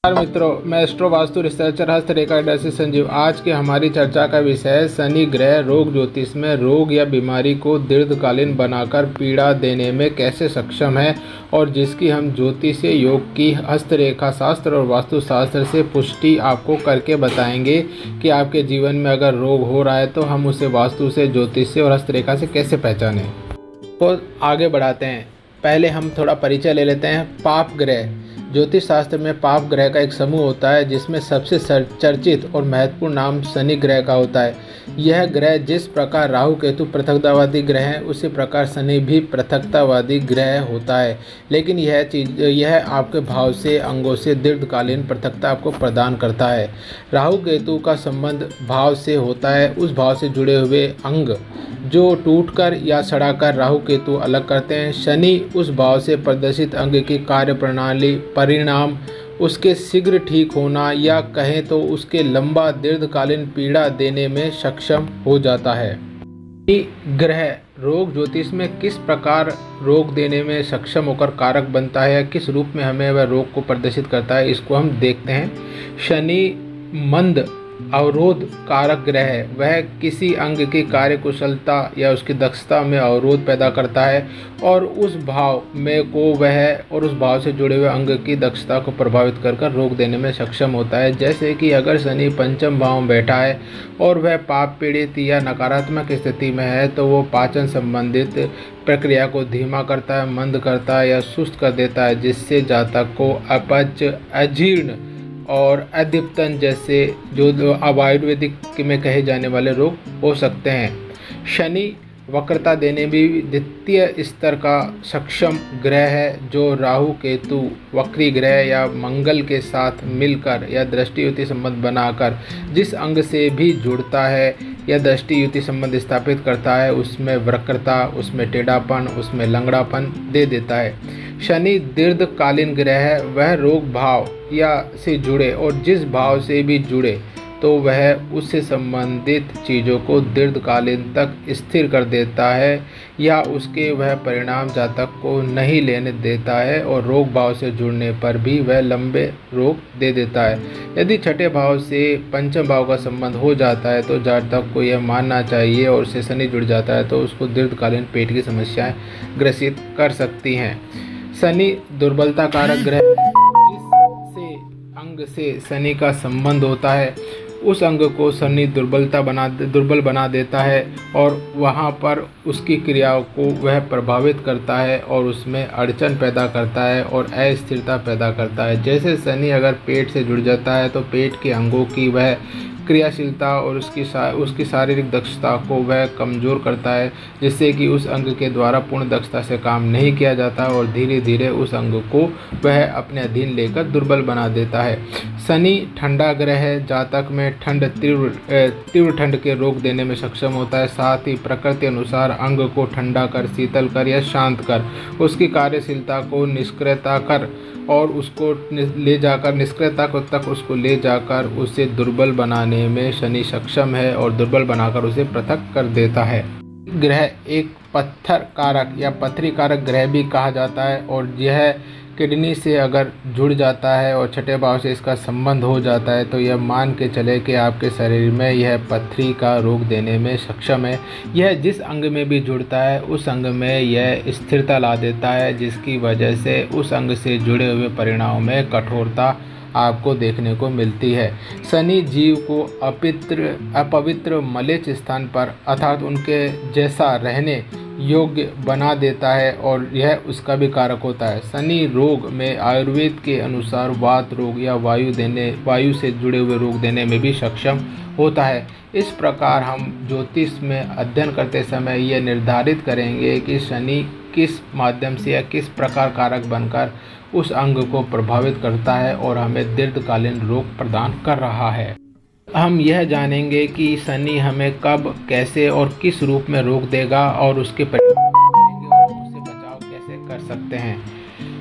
नमस्कार मित्रों, मैं एस्ट्रो वास्तु रिसर्चर हस्तरेखा से संजीव। आज की हमारी चर्चा का विषय है शनि ग्रह रोग ज्योतिष में रोग या बीमारी को दीर्घकालीन बनाकर पीड़ा देने में कैसे सक्षम है, और जिसकी हम ज्योतिषीय योग की हस्तरेखा शास्त्र और वास्तु शास्त्र से पुष्टि आपको करके बताएंगे कि आपके जीवन में अगर रोग हो रहा है तो हम उसे वास्तु से, ज्योतिष से और हस्तरेखा से कैसे पहचानें। तो आगे बढ़ाते हैं। पहले हम थोड़ा परिचय ले लेते हैं। पाप ग्रह। ज्योतिष शास्त्र में पाप ग्रह का एक समूह होता है जिसमें सबसे चर्चित और महत्वपूर्ण नाम शनि ग्रह का होता है। यह ग्रह जिस प्रकार राहु केतु पृथकतावादी ग्रह हैं, उसी प्रकार शनि भी पृथकतावादी ग्रह होता है। लेकिन यह आपके भाव से, अंगों से दीर्घकालीन पृथकता आपको प्रदान करता है। राहु केतु का संबंध भाव से होता है। उस भाव से जुड़े हुए अंग जो टूटकर या सड़ाकर राहु केतु अलग करते हैं। शनि उस भाव से प्रदर्शित अंग की कार्य प्रणाली, परिणाम, उसके शीघ्र ठीक होना या कहें तो उसके लंबा दीर्घकालीन पीड़ा देने में सक्षम हो जाता है। ग्रह रोग ज्योतिष में किस प्रकार रोग देने में सक्षम होकर कारक बनता है या किस रूप में हमें वह रोग को प्रदर्शित करता है, इसको हम देखते हैं। शनि मंद अवरोध कारक ग्रह है। वह किसी अंग की कार्यकुशलता या उसकी दक्षता में अवरोध पैदा करता है और उस भाव से जुड़े हुए अंग की दक्षता को प्रभावित कर रोग देने में सक्षम होता है। जैसे कि अगर शनि पंचम भाव में बैठा है और वह पाप पीड़ित या नकारात्मक स्थिति में है तो वो पाचन संबंधित प्रक्रिया को धीमा करता है, मंद करता है या सुस्त कर देता है, जिससे जातक को अपच, अजीर्ण और अदीप्तन जैसे जो आयुर्वेदिक में कहे जाने वाले रोग हो सकते हैं। शनि वक्रता देने भी द्वितीय स्तर का सक्षम ग्रह है, जो राहु केतु वक्री ग्रह या मंगल के साथ मिलकर या दृष्टि युति संबंध बनाकर जिस अंग से भी जुड़ता है या दृष्टि युति संबंध स्थापित करता है, उसमें वक्रता, उसमें टेढ़ापन, उसमें लंगड़ापन दे देता है। शनि दीर्घकालीन ग्रह है। वह रोग भाव या से जुड़े और जिस भाव से भी जुड़े तो वह उससे संबंधित चीज़ों को दीर्घकालीन तक स्थिर कर देता है या उसके वह परिणाम जातक को नहीं लेने देता है, और रोग भाव से जुड़ने पर भी वह लंबे रोग दे देता है। यदि छठे भाव से पंचम भाव का संबंध हो जाता है तो जातक को यह मानना चाहिए, और उससे शनि जुड़ जाता है तो उसको दीर्घकालीन पेट की समस्याएं ग्रसित कर सकती हैं। शनि दुर्बलता कारक ग्रह, जिससे अंग से शनि का संबंध होता है उस अंग को शनि दुर्बल बना देता है और वहाँ पर उसकी क्रियाओं को वह प्रभावित करता है और उसमें अड़चन पैदा करता है और अस्थिरता पैदा करता है। जैसे शनि अगर पेट से जुड़ जाता है तो पेट के अंगों की वह क्रियाशीलता और उसकी शारीरिक दक्षता को वह कमज़ोर करता है, जिससे कि उस अंग के द्वारा पूर्ण दक्षता से काम नहीं किया जाता और धीरे धीरे उस अंग को वह अपने अधीन लेकर दुर्बल बना देता है। शनि ठंडा ग्रह है। जातक में तीव्र ठंड के रोग देने में सक्षम होता है। साथ ही प्रकृति अनुसार अंग को ठंडा कर, शीतल कर या शांत कर उसकी कार्यशीलता को निष्क्रियता कर और उसको निष्क्रियता तक उसको ले जाकर उसे दुर्बल बनाने में शनि सक्षम है और दुर्बल बनाकर उसे पृथक कर देता है। ग्रह एक पत्थर कारक या पथरी कारक ग्रह भी कहा जाता है, और यह किडनी से अगर जुड़ जाता है और छठे भाव से इसका संबंध हो जाता है तो यह मान के चले कि आपके शरीर में यह पथरी का रोग देने में सक्षम है। यह जिस अंग में भी जुड़ता है उस अंग में यह स्थिरता ला देता है, जिसकी वजह से उस अंग से जुड़े हुए परिणामों में कठोरता आपको देखने को मिलती है। शनि जीव को अपवित्र मलेच्छ स्थान पर अर्थात उनके जैसा रहने योग्य बना देता है और यह उसका भी कारक होता है। शनि रोग में आयुर्वेद के अनुसार वात रोग या वायु से जुड़े हुए रोग देने में भी सक्षम होता है। इस प्रकार हम ज्योतिष में अध्ययन करते समय यह निर्धारित करेंगे कि शनि किस माध्यम से या किस प्रकार कारक बनकर उस अंग को प्रभावित करता है और हमें दीर्घकालीन रोग प्रदान कर रहा है। हम यह जानेंगे कि शनि हमें कब, कैसे और किस रूप में रोग देगा और उसके परिणाम और उससे बचाव कैसे कर सकते हैं।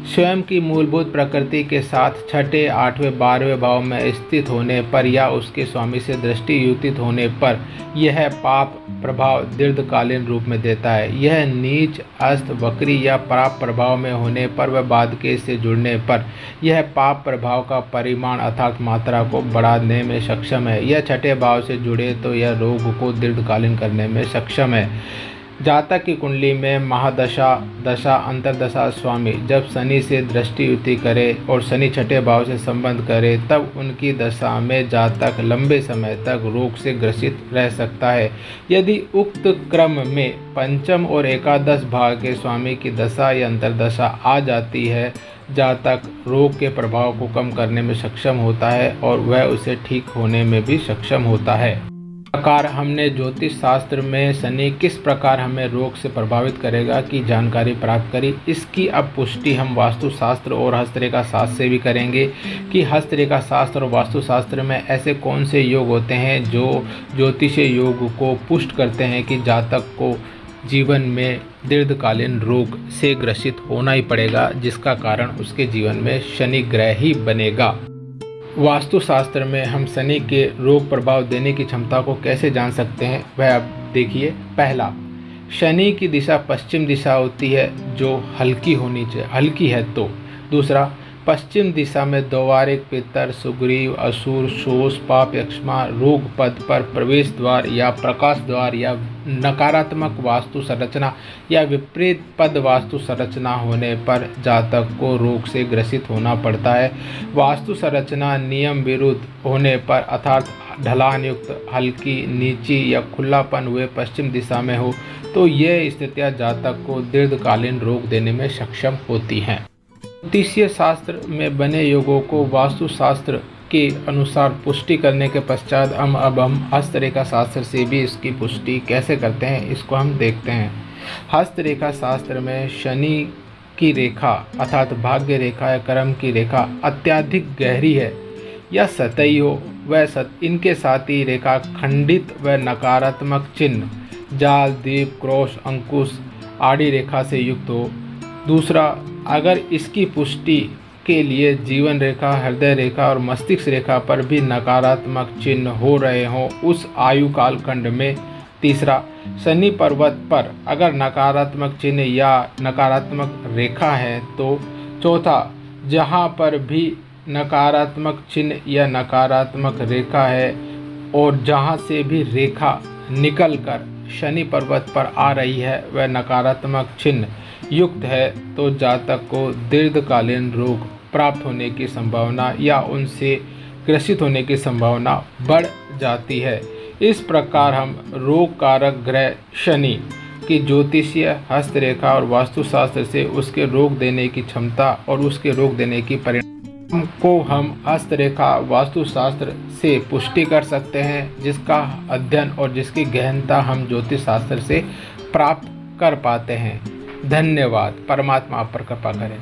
स्वयं की मूलभूत प्रकृति के साथ छठे, 8वें, 12वें भाव में स्थित होने पर या उसके स्वामी से दृष्टि युतित होने पर यह पाप प्रभाव दीर्घकालीन रूप में देता है। यह नीच, अस्त, वक्री या पाप प्रभाव में होने पर व बाधके से जुड़ने पर यह पाप प्रभाव का परिमाण अर्थात मात्रा को बढ़ाने में सक्षम है। यह छठे भाव से जुड़े तो यह रोग को दीर्घकालीन करने में सक्षम है। जातक की कुंडली में महादशा, दशा, अंतर्दशा स्वामी जब शनि से दृष्टि युति करे और शनि छठे भाव से संबंध करे तब उनकी दशा में जातक लंबे समय तक रोग से ग्रसित रह सकता है। यदि उक्त क्रम में पंचम और एकादश भाव के स्वामी की दशा या अंतर्दशा आ जाती है, जातक रोग के प्रभाव को कम करने में सक्षम होता है और वह उसे ठीक होने में भी सक्षम होता है। प्रकार हमने ज्योतिष शास्त्र में शनि किस प्रकार हमें रोग से प्रभावित करेगा की जानकारी प्राप्त करी। इसकी अब पुष्टि हम वास्तुशास्त्र और हस्तरेखा शास्त्र से भी करेंगे कि हस्तरेखा शास्त्र और वास्तुशास्त्र में ऐसे कौन से योग होते हैं जो ज्योतिषीय योग को पुष्ट करते हैं कि जातक को जीवन में दीर्घकालीन रोग से ग्रसित होना ही पड़ेगा, जिसका कारण उसके जीवन में शनि ग्रह ही बनेगा। वास्तुशास्त्र में हम शनि के रोग प्रभाव देने की क्षमता को कैसे जान सकते हैं वह अब देखिए। पहला, शनि की दिशा पश्चिम दिशा होती है जो हल्की होनी चाहिए, हल्की है तो। दूसरा, पश्चिम दिशा में द्वारिक, पितर, सुग्रीव, असुर, शोष, पाप, यक्ष्मा रोग पद पर प्रवेश द्वार या प्रकाश द्वार या नकारात्मक वास्तु संरचना या विपरीत पद वास्तु संरचना होने पर जातक को रोग से ग्रसित होना पड़ता है। वास्तु संरचना नियम विरुद्ध होने पर अर्थात ढलान युक्त, हल्की, नीची या खुलापन हुए पश्चिम दिशा में हो तो यह स्थितियां जातक को दीर्घकालीन रोग देने में सक्षम होती हैं। ज्योतिषीय शास्त्र में बने योगों को वास्तुशास्त्र के अनुसार पुष्टि करने के पश्चात अब हम हस्तरेखा शास्त्र से भी इसकी पुष्टि कैसे करते हैं इसको हम देखते हैं। हस्तरेखा शास्त्र में शनि की रेखा अर्थात भाग्य रेखा या कर्म की रेखा अत्यधिक गहरी है या सतही हो वह इनके साथ ही रेखा खंडित व नकारात्मक चिन्ह, जाल, दीप, क्रॉस, अंकुश आदि रेखा से युक्त हो। दूसरा, अगर इसकी पुष्टि के लिए जीवन रेखा, हृदय रेखा और मस्तिष्क रेखा पर भी नकारात्मक चिन्ह हो रहे हों उस आयु काल खंड में। तीसरा, शनि पर्वत पर अगर नकारात्मक चिन्ह या नकारात्मक रेखा है तो। चौथा, जहाँ पर भी नकारात्मक चिन्ह या नकारात्मक रेखा है और जहाँ से भी रेखा निकलकर शनि पर्वत पर आ रही है वह नकारात्मक चिन्ह युक्त है तो जातक को दीर्घकालीन रोग प्राप्त होने की संभावना या उनसे ग्रसित होने की संभावना बढ़ जाती है। इस प्रकार हम रोग कारक ग्रह शनि की ज्योतिषीय, हस्तरेखा और वास्तुशास्त्र से उसके रोग देने की क्षमता और उसके रोग देने की परिणाम को हम हस्तरेखा वास्तुशास्त्र से पुष्टि कर सकते हैं, जिसका अध्ययन और जिसकी गहनता हम ज्योतिष शास्त्र से प्राप्त कर पाते हैं। धन्यवाद। परमात्मा आप पर कृपा करें।